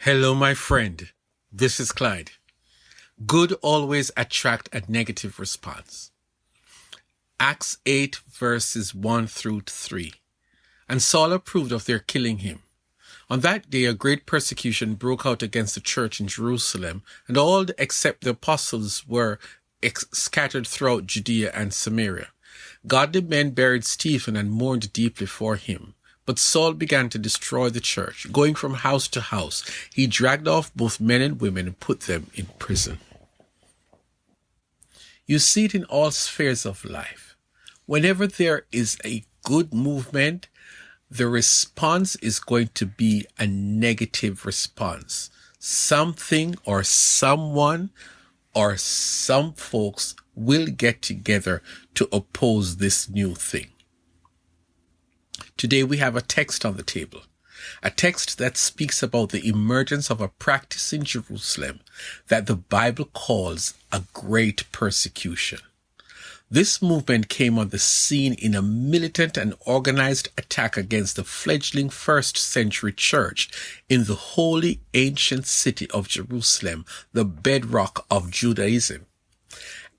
Hello, my friend. This is Clyde. Good always attract a negative response. Acts 8 verses 1 through 3. And Saul approved of their killing him. On that day a great persecution broke out against the church in Jerusalem, and all except the apostles were scattered throughout Judea and Samaria. Godly men buried Stephen and mourned deeply for him. But Saul began to destroy the church. Going from house to house, he dragged off both men and women and put them in prison. You see it in all spheres of life. Whenever there is a good movement, the response is going to be a negative response. Something or someone or some folks will get together to oppose this new thing. Today we have a text on the table, a text that speaks about the emergence of a practice in Jerusalem that the Bible calls a great persecution. This movement came on the scene in a militant and organized attack against the fledgling first century church in the holy ancient city of Jerusalem, the bedrock of Judaism.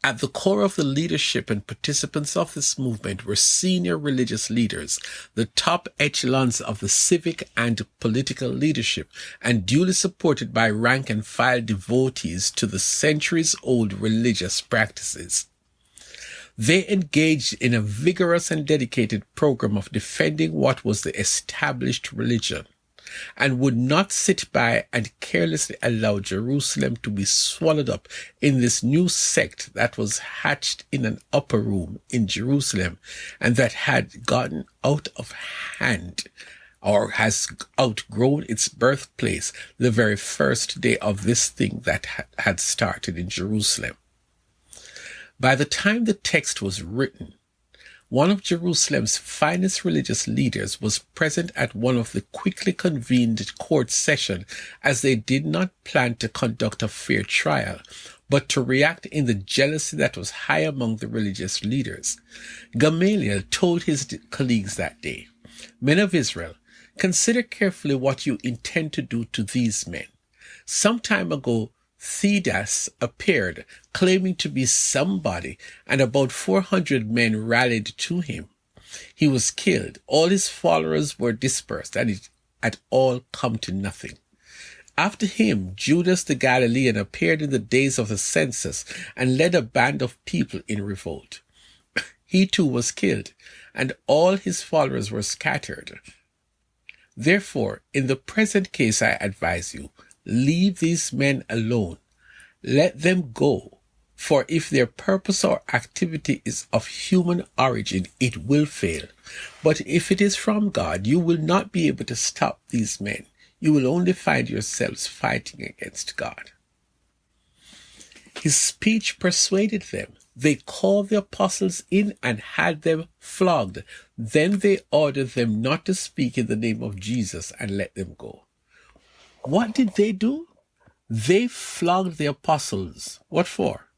At the core of the leadership and participants of this movement were senior religious leaders, the top echelons of the civic and political leadership, and duly supported by rank and file devotees to the centuries-old religious practices. They engaged in a vigorous and dedicated program of defending what was the established religion, and would not sit by and carelessly allow Jerusalem to be swallowed up in this new sect that was hatched in an upper room in Jerusalem and that had gotten out of hand or has outgrown its birthplace the very first day of this thing that had started in Jerusalem. By the time the text was written, one of Jerusalem's finest religious leaders was present at one of the quickly convened court sessions, as they did not plan to conduct a fair trial, but to react in the jealousy that was high among the religious leaders. Gamaliel told his colleagues that day, "Men of Israel, consider carefully what you intend to do to these men. Some time ago, Theudas appeared, claiming to be somebody, and about 400 men rallied to him. He was killed. All his followers were dispersed, and it had all come to nothing. After him, Judas the Galilean appeared in the days of the census and led a band of people in revolt. He too was killed, and all his followers were scattered. Therefore, in the present case, I advise you, leave these men alone. Let them go. For if their purpose or activity is of human origin, it will fail. But if it is from God, you will not be able to stop these men. You will only find yourselves fighting against God." His speech persuaded them. They called the apostles in and had them flogged. Then they ordered them not to speak in the name of Jesus and let them go. What did they do? They flogged the apostles. What for?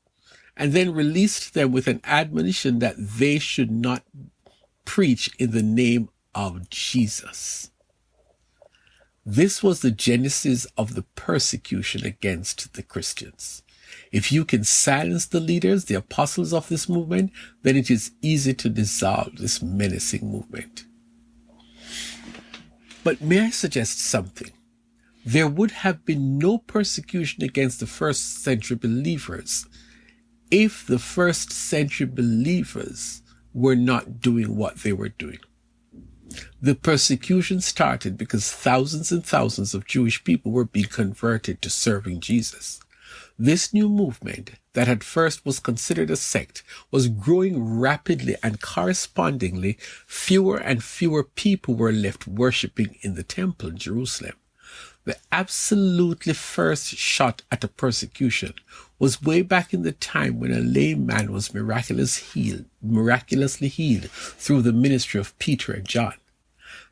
And then released them with an admonition that they should not preach in the name of Jesus. This was the genesis of the persecution against the Christians. If you can silence the leaders, the apostles of this movement, then it is easy to dissolve this menacing movement. But may I suggest something? There would have been no persecution against the first century believers if the first century believers were not doing what they were doing. The persecution started because thousands and thousands of Jewish people were being converted to serving Jesus. This new movement, that at first was considered a sect, was growing rapidly, and correspondingly, fewer and fewer people were left worshipping in the temple in Jerusalem. The absolutely first shot at a persecution was way back in the time when a lame man was miraculously healed through the ministry of Peter and John.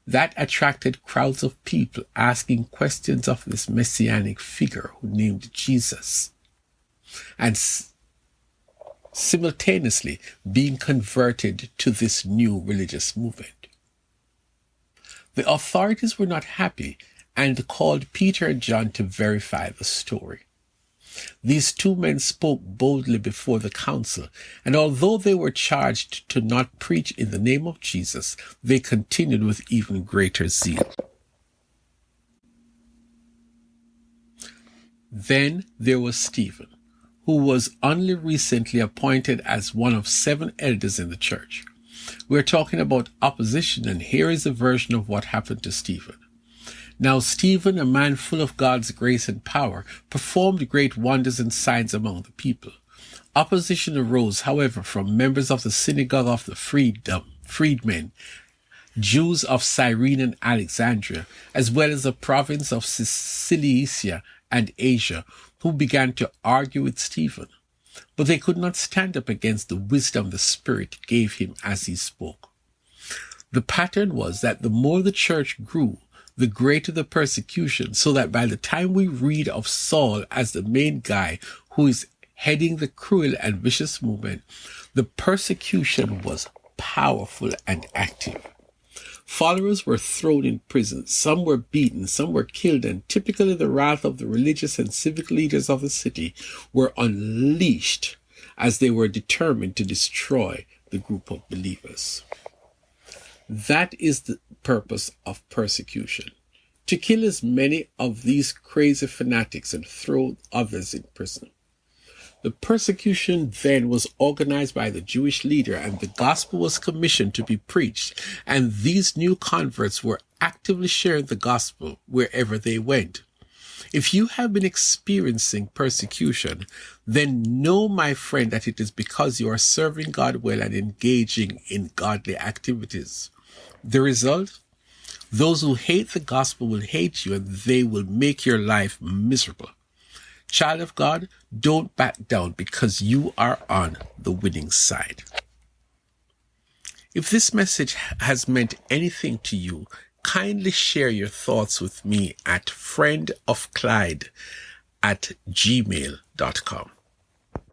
That attracted crowds of people asking questions of this messianic figure who named Jesus, and simultaneously being converted to this new religious movement. The authorities were not happy and called Peter and John to verify the story. These two men spoke boldly before the council, and although they were charged to not preach in the name of Jesus, they continued with even greater zeal. Then there was Stephen, who was only recently appointed as one of 7 elders in the church. We're talking about opposition, and here is a version of what happened to Stephen. Now Stephen, a man full of God's grace and power, performed great wonders and signs among the people. Opposition arose, however, from members of the synagogue of the freedmen, Jews of Cyrene and Alexandria, as well as the province of Cilicia and Asia, who began to argue with Stephen. But they could not stand up against the wisdom the Spirit gave him as he spoke. The pattern was that the more the church grew, the greater the persecution, so that by the time we read of Saul as the main guy who is heading the cruel and vicious movement, the persecution was powerful and active. Followers were thrown in prison, some were beaten, some were killed, and typically the wrath of the religious and civic leaders of the city were unleashed as they were determined to destroy the group of believers. That is the purpose of persecution, to kill as many of these crazy fanatics and throw others in prison. The persecution then was organized by the Jewish leader, and the gospel was commissioned to be preached, and these new converts were actively sharing the gospel wherever they went. If you have been experiencing persecution, then know, my friend, that it is because you are serving God well and engaging in godly activities. The result? Those who hate the gospel will hate you, and they will make your life miserable. Child of God, don't back down, because you are on the winning side. If this message has meant anything to you, kindly share your thoughts with me at friendofclyde@gmail.com.